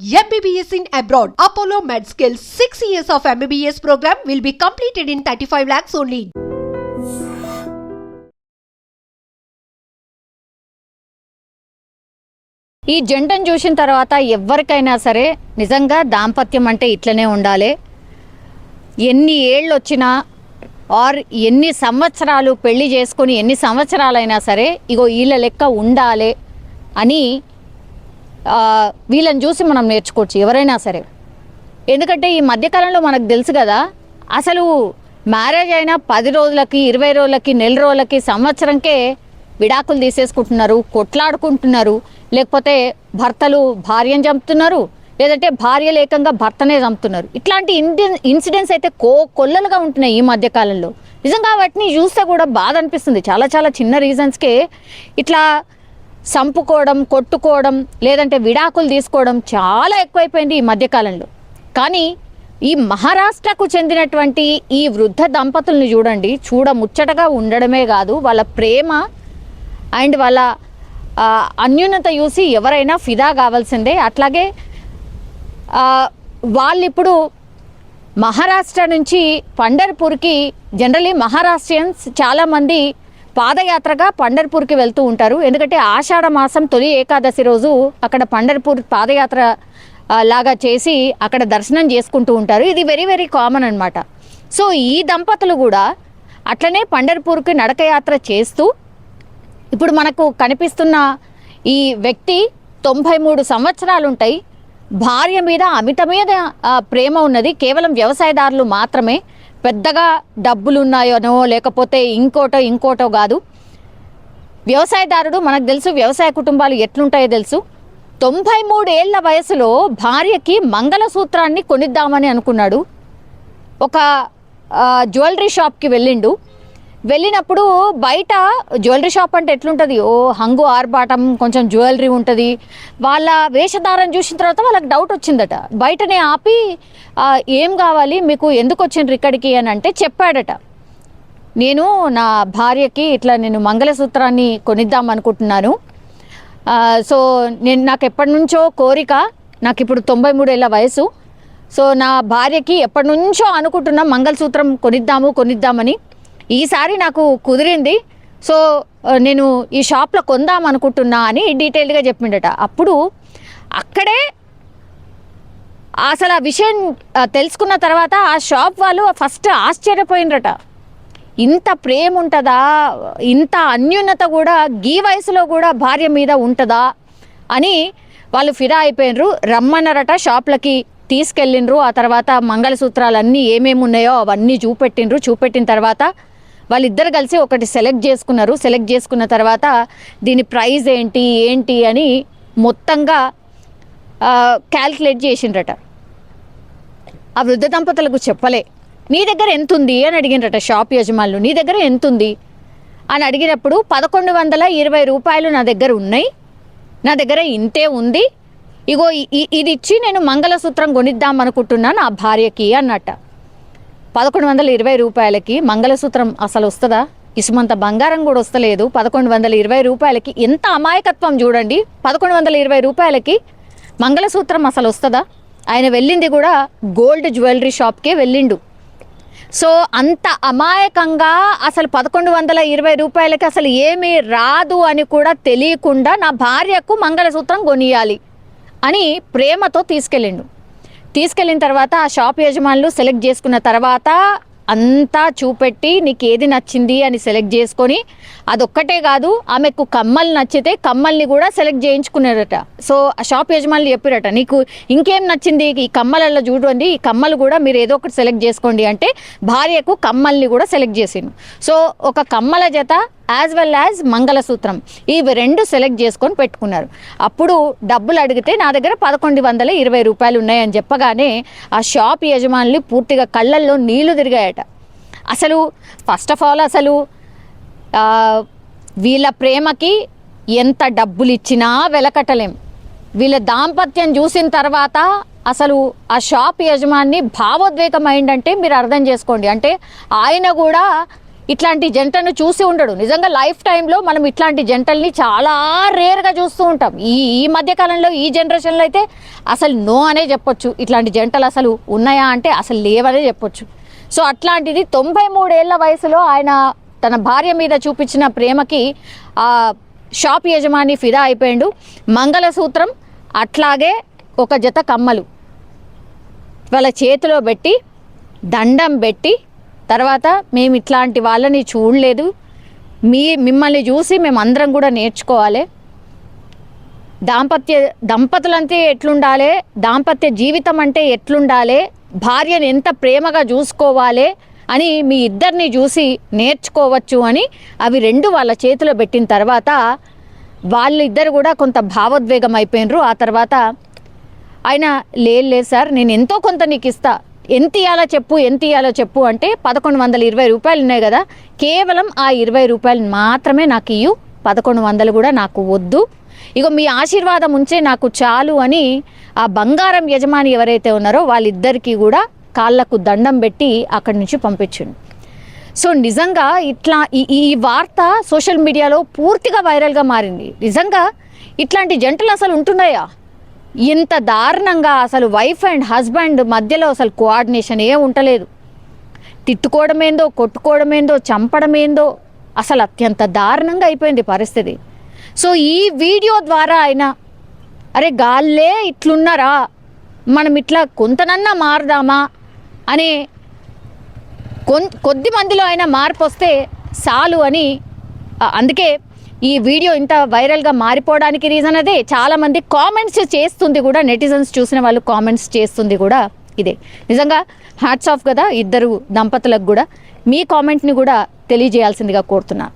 MBBS in abroad. Apollo MedSkill 6 years of MBBS program will be completed in 35 lakhs only. ఈ జంటను చూసిన తర్వాత ఎవరికైనా సరే నిజంగా దాంపత్యం అంటే ఇట్లనే ఉండాలి. ఎన్ని ఏళ్ళు వచ్చినా ఆర్ ఎన్ని సంవత్సరాలు పెళ్లి చేసుకొని ఎన్ని సంవత్సరాలైనా సరే ఇగో వీళ్ళ లెక్క ఉండాలి అని వీళ్ళని చూసి మనం నేర్చుకోవచ్చు ఎవరైనా సరే. ఎందుకంటే ఈ మధ్యకాలంలో మనకు తెలుసు కదా, అసలు మ్యారేజ్ అయినా 10 రోజులకి 20 రోజులకి నెల రోజులకి సంవత్సరంకే విడాకులు తీసేసుకుంటున్నారు, కొట్లాడుకుంటున్నారు. లేకపోతే భర్తలు భార్యను చంపుతున్నారు, లేదంటే భార్యలు ఏకంగా భర్తనే చంపుతున్నారు. ఇట్లాంటి ఇన్సిడెంట్స్ అయితే కొల్లలుగా ఉంటున్నాయి ఈ మధ్యకాలంలో. నిజంగా వాటిని చూస్తే కూడా బాధ అనిపిస్తుంది. చాలా చాలా చిన్న రీజన్స్కే ఇట్లా చంపుకోవడం, కొట్టుకోవడం, లేదంటే విడాకులు తీసుకోవడం చాలా ఎక్కువైపోయింది ఈ మధ్యకాలంలో. కానీ ఈ మహారాష్ట్రకు చెందినటువంటి ఈ వృద్ధ దంపతుల్ని చూడండి, ముచ్చటగా ఉండడమే కాదు, వాళ్ళ ప్రేమ అండ్ వాళ్ళ అన్యూన్యత చూసి ఎవరైనా ఫిదా కావాల్సిందే. అట్లాగే వాళ్ళు ఇప్పుడు మహారాష్ట్ర నుంచి పండర్పూర్కి, జనరలీ మహారాష్ట్రియన్స్ చాలామంది పాదయాత్రగా పండర్పూర్కి వెళ్తూ ఉంటారు. ఎందుకంటే ఆషాఢ మాసం తొలి ఏకాదశి రోజు అక్కడ పండర్పూర్ పాదయాత్ర లాగా చేసి అక్కడ దర్శనం చేసుకుంటూ ఉంటారు. ఇది వెరీ వెరీ కామన్ అనమాట. సో ఈ దంపతులు కూడా అట్లనే పండర్పూర్కి నడకయాత్ర చేస్తూ ఇప్పుడు మనకు కనిపిస్తున్న ఈ వ్యక్తి 93 సంవత్సరాలు ఉంటాయి. భార్య మీద అమితమైన ప్రేమ ఉన్నది. కేవలం వ్యవసాయదారులు మాత్రమే, పెద్దగా డబ్బులు ఉన్నాయోనో లేకపోతే ఇంకోటో కాదు. వ్యవసాయదారుడు మనకు తెలుసు, వ్యవసాయ కుటుంబాలు ఎట్లుంటాయో తెలుసు. 93 ఏళ్ల వయసులో భార్యకి మంగళసూత్రాన్ని కొనిద్దామని అనుకున్నాడు. ఒక జ్యువెలరీ షాప్కి వెళ్ళినప్పుడు బయట జ్యువెలరీ షాప్ అంటే ఎట్లుంటుంది, హంగు ఆర్బాటం, కొంచెం జ్యువెలరీ ఉంటుంది. వాళ్ళ వేషధారం చూసిన తర్వాత వాళ్ళకి డౌట్ వచ్చిందట. బయటనే ఆపి ఏం కావాలి మీకు, ఎందుకు వచ్చిండ్రు ఇక్కడికి అని అంటే చెప్పాడట, నేను నా భార్యకి ఇట్లా నేను మంగళసూత్రాన్ని కొనిద్దాం అనుకుంటున్నాను. సో నాకు ఎప్పటి నుంచో కోరిక, నాకు ఇప్పుడు 93 ఏళ్ళ వయసు. సో నా భార్యకి ఎప్పటి నుంచో అనుకుంటున్నా మంగళసూత్రం కొనిద్దామని. ఈసారి నాకు కుదిరింది. సో నేను ఈ షాప్లో కొందాం అనుకుంటున్నా అని డీటెయిల్గా చెప్పిండట. అప్పుడు అక్కడే అసలు ఆ విషయం తెలుసుకున్న తర్వాత ఆ షాప్ వాళ్ళు ఫస్ట్ ఆశ్చర్యపోయినరట. ఇంత ప్రేమ ఉంటుందా, ఇంత అన్యూన్యత కూడా ఈ వయసులో కూడా భార్య మీద ఉంటుందా అని వాళ్ళు ఫిదా అయిపోయినరు. రమ్మన్నారట, షాప్లకి తీసుకెళ్ళిండ్రు. ఆ తర్వాత మంగళసూత్రాలన్నీ ఏమేమి ఉన్నాయో అవన్నీ చూపెట్టిన తర్వాత వాళ్ళిద్దరు కలిసి ఒకటి సెలెక్ట్ చేసుకున్నారు. సెలెక్ట్ చేసుకున్న తర్వాత దీని ప్రైస్ ఏంటి అని మొత్తంగా క్యాల్కులేట్ చేసిండ్రట. ఆ వృద్ధ దంపతులకు చెప్పలే. నీ దగ్గర ఎంత ఉంది అని అడిగినరట షాప్ యజమానులు. నీ దగ్గర ఎంత ఉంది అని అడిగినప్పుడు 1120 రూపాయలు నా దగ్గర ఉన్నాయి, నా దగ్గర ఇంతే ఉంది, ఇగో ఇది ఇచ్చి నేను మంగళసూత్రం కొనిద్దాం అనుకుంటున్నా నా భార్యకి అన్నట్ట. 1120 రూపాయలకి మంగళసూత్రం అసలు వస్తుందా? ఇసుమంత బంగారం కూడా వస్తలేదు. 1120 రూపాయలకి ఎంత అమాయకత్వం చూడండి. 1120 రూపాయలకి మంగళసూత్రం అసలు వస్తుందా? ఆయన వెళ్ళింది కూడా గోల్డ్ జ్యువెలరీ షాప్కే వెళ్ళిండు. సో అంత అమాయకంగా అసలు 1120 రూపాయలకి అసలు ఏమీ రాదు అని కూడా తెలియకుండా నా భార్యకు మంగళసూత్రం కొనియాలి అని ప్రేమతో తీసుకెళ్ళిన తర్వాత ఆ షాప్ యజమానులు సెలెక్ట్ చేసుకున్న తర్వాత అంతా చూపెట్టి నీకు ఏది నచ్చింది అని సెలెక్ట్ చేసుకొని, అదొక్కటే కాదు ఆమెకు కమ్మలు నచ్చితే కమ్మల్ని కూడా సెలెక్ట్ చేయించుకున్నారట. సో ఆ షాప్ యజమానులు చెప్పారట, నీకు ఇంకేం నచ్చింది ఈ కమ్మలలో చూడండి, ఈ కమ్మలు కూడా మీరు ఏదో ఒకటి సెలెక్ట్ చేసుకోండి అంటే భార్యకు కమ్మల్ని కూడా సెలెక్ట్ చేసిండు. సో ఒక కమ్మల జత యాజ్ వెల్ యాజ్ మంగళసూత్రం, ఇవి 2 సెలెక్ట్ చేసుకొని పెట్టుకున్నారు. అప్పుడు డబ్బులు అడిగితే నా దగ్గర 1120 రూపాయలు ఉన్నాయని చెప్పగానే ఆ షాప్ యజమానులు పూర్తిగా కళ్ళల్లో నీళ్లు తిరిగాయట. అసలు ఫస్ట్ ఆఫ్ ఆల్ అసలు వీళ్ళ ప్రేమకి ఎంత డబ్బులు ఇచ్చినా వెలకట్టలేం. వీళ్ళ దాంపత్యం చూసిన తర్వాత అసలు ఆ షాప్ యజమాని భావోద్వేగం అయిందంటే మీరు అర్థం చేసుకోండి. అంటే ఆయన కూడా ఇట్లాంటి జంటను చూసి ఉండడు. నిజంగా లైఫ్ టైంలో మనం ఇట్లాంటి జంటల్ని చాలా రేర్గా చూస్తూ ఉంటాం. ఈ మధ్యకాలంలో ఈ జనరేషన్లో అయితే అసలు నో అనే చెప్పొచ్చు. ఇట్లాంటి జంటలు అసలు ఉన్నాయా అంటే అసలు లేవనే చెప్పొచ్చు. సో అట్లాంటిది 93 ఏళ్ల వయసులో ఆయన తన భార్య మీద చూపించిన ప్రేమకి ఆ షాప్ యజమాని ఫిదా అయిపోయాడు. మంగళసూత్రం అట్లాగే ఒక జత కమ్మలు వాళ్ళ చేతిలో పెట్టి దండం పెట్టి, తర్వాత మేము ఇట్లాంటి వాళ్ళని చూడలేదు, మిమ్మల్ని చూసి మేమందరం కూడా నేర్చుకోవాలి, దంపతులంటే ఎట్లుండాలి, దాంపత్య జీవితం అంటే ఎట్లుండాలి, భార్యను ఎంత ప్రేమగా చూసుకోవాలి అని మీ ఇద్దరిని చూసి నేర్చుకోవచ్చు అని అవి రెండు వాళ్ళ చేతిలో పెట్టిన తర్వాత వాళ్ళిద్దరు కూడా కొంత భావోద్వేగం అయిపోయినరు. ఆ తర్వాత ఆయన లేదు సార్, నేను ఎంతో కొంత నీకు ఇస్తా, ఎంత ఇవ్వాలో చెప్పు అంటే 1120 రూపాయలు ఉన్నాయి కదా, కేవలం ఆ 20 రూపాయలు మాత్రమే నాకు ఇయ్యు, 1100 కూడా నాకు వద్దు, ఇగో మీ ఆశీర్వాదం ఉంచే నాకు చాలు అని ఆ బంగారం యజమాని ఎవరైతే ఉన్నారో వాళ్ళిద్దరికీ కూడా కాళ్ళకు దండం పెట్టి అక్కడి నుంచి పంపించండి. సో నిజంగా ఇట్లా ఈ వార్త సోషల్ మీడియాలో పూర్తిగా వైరల్గా మారింది. నిజంగా ఇట్లాంటి జంటలు అసలు ఉంటున్నాయా? ఇంత దారుణంగా అసలు వైఫ్ అండ్ హస్బెండ్ మధ్యలో అసలు కోఆర్డినేషన్ ఏ ఉండలేదు. తిట్టుకోవడమేందో, కొట్టుకోవడమేందో, చంపడమేందో, అసలు అత్యంత దారుణంగా అయిపోయింది పరిస్థితి. సో ఈ వీడియో ద్వారా ఆయన అరే గాల్లే ఇట్లున్నారా, మనం ఇట్లా కొంతనన్నా మారదామా అనే కొద్ది మందిలో అయినా మార్పు వస్తే చాలు అని, అందుకే ఈ వీడియో ఇంత వైరల్గా మారిపోవడానికి రీజన్ అదే. చాలామంది కామెంట్స్ చేస్తుంది కూడా, నెటిజన్స్ చూసిన వాళ్ళు కామెంట్స్ చేస్తుంది కూడా ఇదే. నిజంగా హ్యాట్స్ ఆఫ్ కదా ఇద్దరు దంపతులకు కూడా. మీ కామెంట్ని కూడా తెలియజేయాల్సిందిగా కోరుతున్నాను.